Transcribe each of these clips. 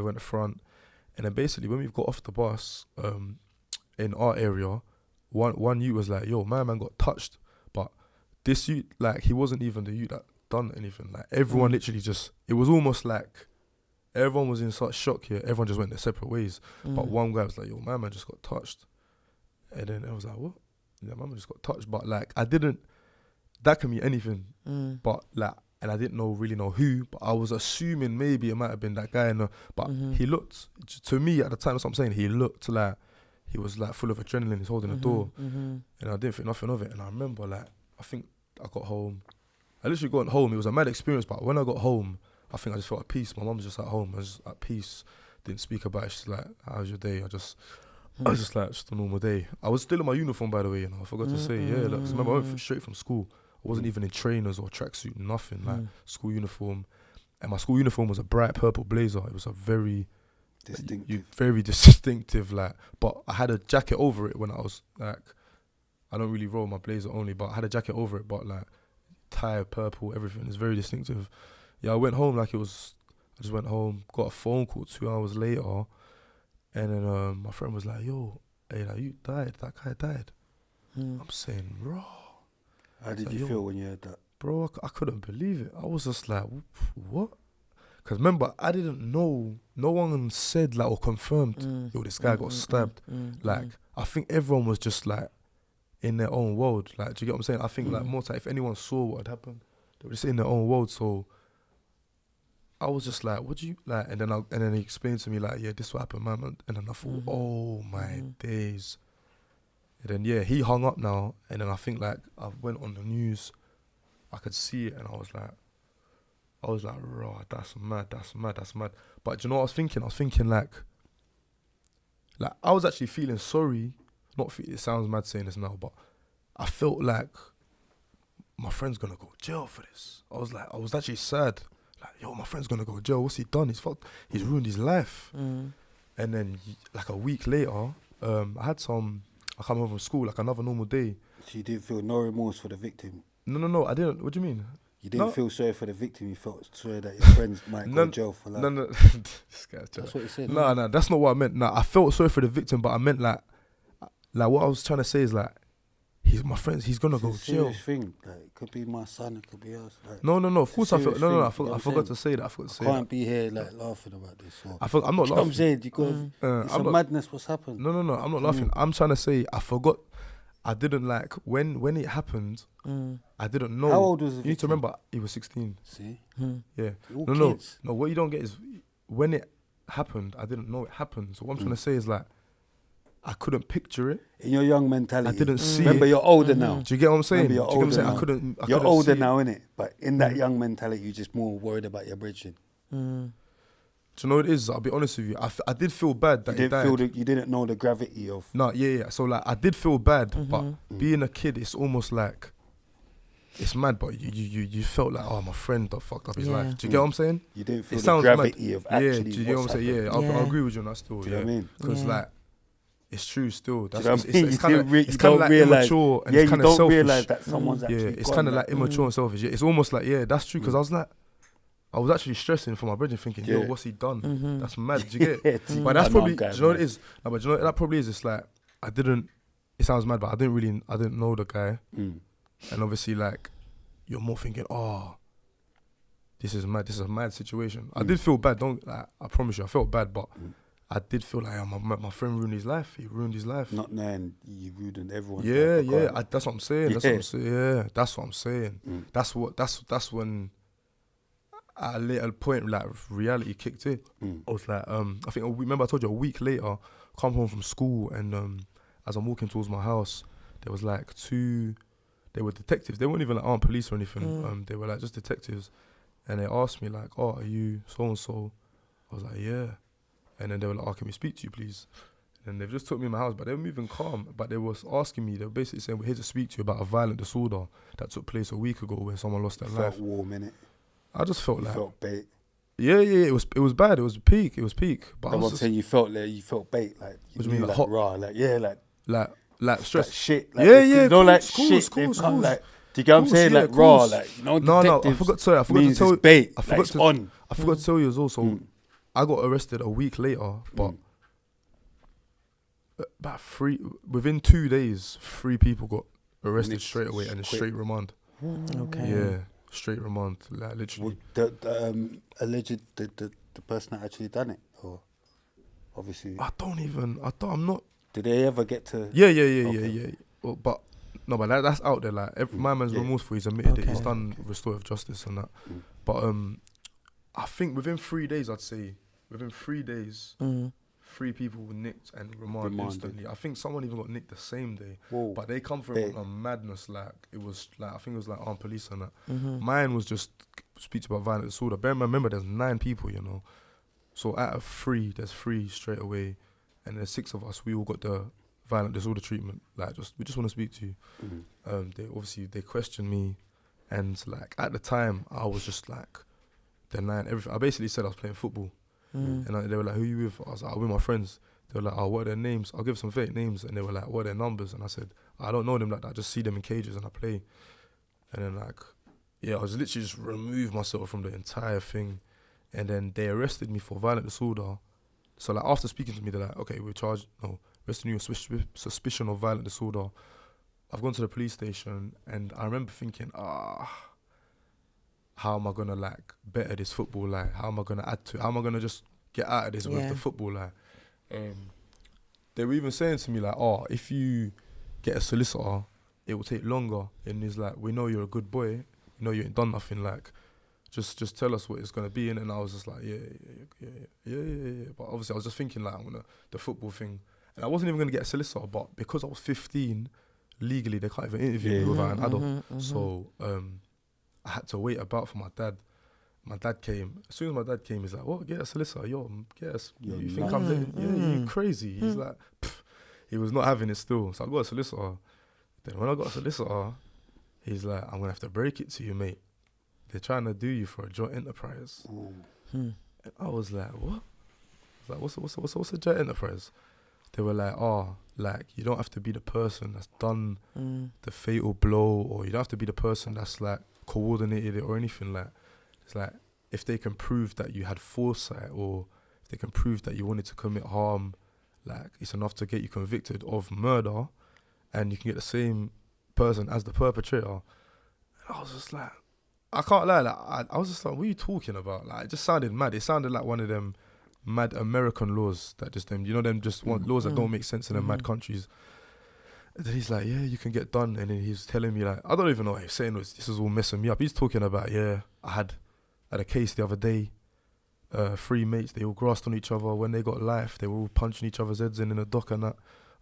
we went to front. And then basically when we got off the bus, in our area, one youth was like, yo, my man got touched. But this youth, like, he wasn't even the youth that done anything. Like, everyone literally just, it was almost like everyone was in such shock here. Everyone just went their separate ways. But one guy was like, yo, my man just got touched. And then I was like, what? Yeah, my man just got touched. But like, that can be anything. But like, and I didn't really know who, but I was assuming maybe it might have been that guy. But he looked, to me at the time, that's what I'm saying, he looked like he was like full of adrenaline. He's holding the door. And I didn't think nothing of it. And I remember, like, I think I got home. I literally got home. It was a mad experience, but when I got home, I think I just felt at peace. My mum was just at home. I was just at peace. Didn't speak about it. She's like, how's your day? I was just like, just a normal day. I was still in my uniform, by the way, I forgot to say, like, 'cause remember, I went straight from school. I wasn't even in trainers or tracksuit, nothing, like school uniform. And my school uniform was a bright purple blazer. It was a very distinctive, like, but I had a jacket over it when I was like, I don't really roll my blazer only, but I had a jacket over it, but like, tie, purple, everything. It's very distinctive. Yeah, I went home like I just went home, got a phone call 2 hours later, and then my friend was like, yo, hey, like, you died, that guy died. I'm saying, bro. How did you feel when you heard that? Bro, I couldn't believe it. I was just like, what? Because remember, I didn't know, no one said like or confirmed, yo, this guy got stabbed. Like, I think everyone was just like in their own world. Like, do you get what I'm saying? I think like more time, if anyone saw what had happened, they were just in their own world. So I was just like, what do you like? And then he explained to me like, yeah, this what happened, man. And then I thought, oh my days. And then yeah, he hung up now. And then I think like I went on the news, I could see it, and I was like, raw, that's mad. But do you know what I was thinking? I was thinking like I was actually feeling sorry. It sounds mad saying this now, but I felt like my friend's gonna go to jail for this. I was actually sad. Like, yo, my friend's gonna go to jail. What's he done? He's ruined his life. And then like a week later, I come home from school, like another normal day. So you didn't feel no remorse for the victim? No, I didn't. What do you mean? You didn't feel sorry for the victim, you felt sorry that his friends might go to jail for life? No. This guy's that's what you said. No, that's not what I meant. No, I felt sorry for the victim, but I meant like what I was trying to say is like, he's my friend, he's gonna go to jail. It's a serious thing. Like, it could be my son, it could be us. Like, no, of course I felt, no, I forgot to say that. I can't be here like laughing about this. I'm not laughing. I'm saying, it's a madness what's happened. No, I'm not laughing. I'm trying to say, I forgot. I didn't like, when it happened, I didn't know. How old was the victim? You need to remember, he was 16. See? Yeah. No. What you don't get is, when it happened, I didn't know it happened. So what I'm trying to say is like, I couldn't picture it. In your young mentality. I didn't see Remember, it. you're older now. Do you get what I'm saying? You're older now. You're older now, innit? But in that young mentality, you're just more worried about your bridging. Do you know what it is? I'll be honest with you. I did feel bad that he died. You didn't know the gravity of... No, yeah. So like, I did feel bad, but being a kid, it's almost like, it's mad, but you felt like, oh, my friend that fucked up his life. Do you get what I'm saying? You didn't feel the gravity of actually do you get what I'm saying? Yeah, I'll agree with you on that still. Do you know what I mean? Because like, it's true still. That's it's kind of like immature and it's kind of selfish. You don't realise that someone's actually it's kind of like immature and selfish. Yeah, it's almost like, that's true, because I was actually stressing for my brother, thinking, yo, what's he done? That's mad. Do you get it? But that's probably, do you know what it is? No, but do you know that probably is? It's like, it sounds mad, but I didn't know the guy. And obviously, like, you're more thinking, oh, this is mad. This is a mad situation. I did feel bad. I promise you, I felt bad, but I did feel like my friend ruined his life. He ruined his life. Not knowing you ruined everyone's life. Yeah. That's what I'm saying. That's what I'm saying. That's when at a later point, like, reality kicked in. I was like, I think, remember I told you a week later, come home from school, and as I'm walking towards my house, there was like they were detectives. They weren't even like armed police or anything. They were like just detectives, and they asked me like, oh, are you so and so? I was like, yeah. And then they were like, oh, can we speak to you, please? And they've just took me in my house, but they were moving calm. But they was asking me, they were basically saying, we're here to speak to you about a violent disorder that took place a week ago when someone lost their life. Felt warm, innit? I just felt like... felt bait. Yeah, it was bad. It was peak. But I'm saying you felt bait, like, what do you mean, like hot? Raw, like, yeah, like stress. Like shit. Like, yeah, you know, like shit. Schools. Like, do you get what I'm saying? Like raw, like, you know, no, I forgot to tell you. Bait. I forgot to tell you as well. So I got arrested a week later, but within 2 days, 3 people got arrested straight away and straight remand. Okay. Yeah, straight remand, like literally. The alleged the person that actually done it, or obviously. I'm not. Did they ever get to? Yeah. Well, but that's out there. Like my man's remorseful. He's admitted it. He's done restorative justice and that. But I think within 3 days, I'd say within 3 days, 3 people were nicked and remanded instantly. I think someone even got nicked the same day. Whoa. But they come from a madness. Like it was like, I think it was like armed police and that. Mine was just speech about violent disorder. Remember, there's 9 people, you know. So out of 3, there's 3 straight away, and there's 6 of us. We all got the violent disorder treatment. Like we just want to speak to you. They questioned me, and like at the time I was just like denying everything. I basically said I was playing football. And they were like, who you with? I was like, I'm with my friends. They were like, oh, what are their names? I'll give some fake names. And they were like, what are their numbers? And I said, I don't know them like that. I just see them in cages and I play. And then I was literally just removed myself from the entire thing. And then they arrested me for violent disorder. So like after speaking to me, they're like, okay, arresting you on suspicion of violent disorder. I've gone to the police station and I remember thinking, how am I gonna like better this football? Like, how am I gonna just get out of this with the football? Like, they were even saying to me like, if you get a solicitor, it will take longer. And he's like, we know you're a good boy. You know you ain't done nothing. Like, just tell us what it's gonna be. And I was just like, yeah. But obviously, I was just thinking like, the football thing, and I wasn't even gonna get a solicitor. But because I was 15, legally they can't even interview me without an adult. So I had to wait about for my dad. My dad came. As soon as my dad came, he's like, "What? Get a solicitor? Get us. You think I'm letting? Yeah, you crazy?" He's like, he was not having it still. So I got a solicitor. Then when I got a solicitor, he's like, "I'm gonna have to break it to you, mate. They're trying to do you for a joint enterprise." And I was like, "What?" I was like, "What's a joint enterprise?" They were like, like you don't have to be the person that's done the fatal blow, or you don't have to be the person that's like coordinated it or anything. Like, it's like if they can prove that you had foresight, or if they can prove that you wanted to commit harm, like it's enough to get you convicted of murder, and you can get the same person as the perpetrator. And I was just like, I can't lie, like, I was just like, what are you talking about? Like, it just sounded mad. It sounded like one of them mad American laws that just them, laws that don't make sense in them mad countries. And then he's like, yeah, you can get done. And then he's telling me like, I don't even know what he's saying. This is all messing me up. He's talking about, I had a case the other day. 3 mates, they all grassed on each other. When they got life, they were all punching each other's heads in the dock and that.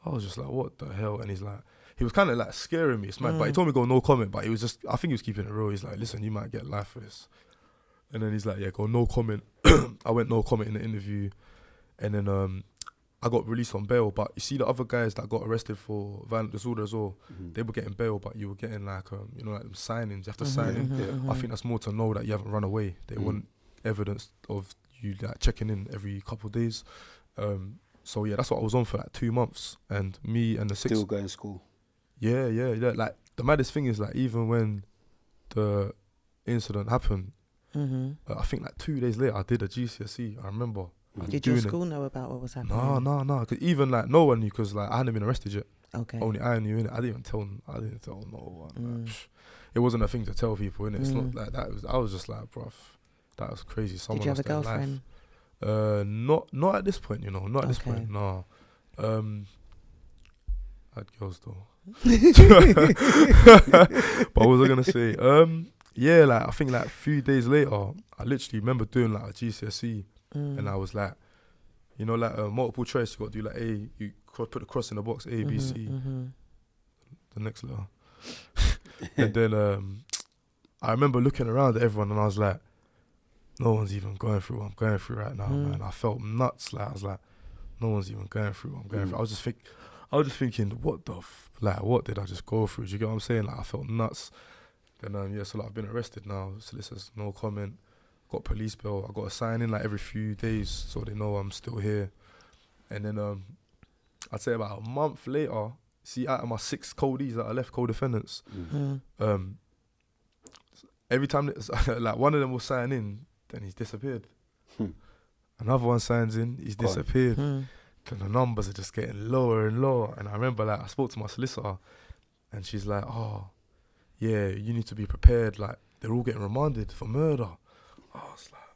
I was just like, what the hell? And he's like, he was kind of like scaring me. It's mad. But he told me go no comment. But he was just, I think he was keeping it real. He's like, listen, you might get life for this. And then he's like, yeah, go no comment. I went no comment in the interview. And then I got released on bail. But you see the other guys that got arrested for violent disorder as well, they were getting bail, but you were getting like, like them signings. You have to sign in. I think that's more to know that you haven't run away. They want evidence of you like checking in every couple of days. So yeah, that's what I was on for like 2 months. And me and the 6... Still going to school? Yeah. Like the maddest thing is like even when the incident happened, I think like 2 days later I did a GCSE. I remember. Did your school know about what was happening? No. Because even like no one knew, because like I hadn't been arrested yet. Okay. Only I knew, innit? I didn't tell no one. Like, it wasn't a thing to tell people, innit? It's not like that. I was just like, bruv, that was crazy. Someone did you have a girlfriend? Not at this point, Not at this point, no. I had girls though. But what was I gonna say? Like I think like a few days later, I literally remember doing like a GCSE, and I was like, like multiple choice. You got to do like A. You put the cross in the box, A, B, C. The next letter. And then I remember looking around at everyone, and I was like, no one's even going through what I'm going through right now, man. I felt nuts. Like I was like, no one's even going through what I'm going through. I was just thinking, what what did I just go through? Do you get what I'm saying? Like I felt nuts. Then so like I've been arrested now. Solicitors, no comment. Got police bail. I got to sign in like every few days so they know I'm still here. And then I'd say about a month later, see, out of my 6 co-Ds that I left, co-defendants, every time like one of them will sign in, then he's disappeared. Another one signs in, he's Go on. disappeared. Mm. And the numbers are just getting lower and lower. And I remember, like, I spoke to my solicitor, and she's like, "Oh, yeah, you need to be prepared. Like, they're all getting remanded for murder." I was like,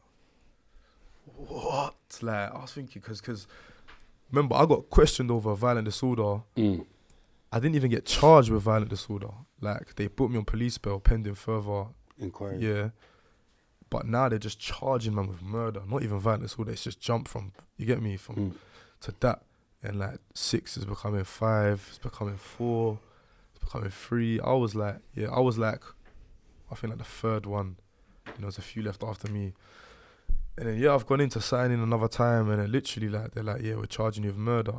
"What?" Like, I was thinking, because remember, I got questioned over violent disorder. I didn't even get charged with violent disorder. Like, they put me on police bail pending further Inquiry. Yeah. But now they're just charging man with murder, not even violent disorder. It's just jump from, you get me, from to that. And like 6 is becoming 5, it's becoming 4, it's becoming 3. I was like, I think like the third one. There's a few left after me. And then I've gone in to sign in another time, and then literally like they're like, yeah, we're charging you with murder.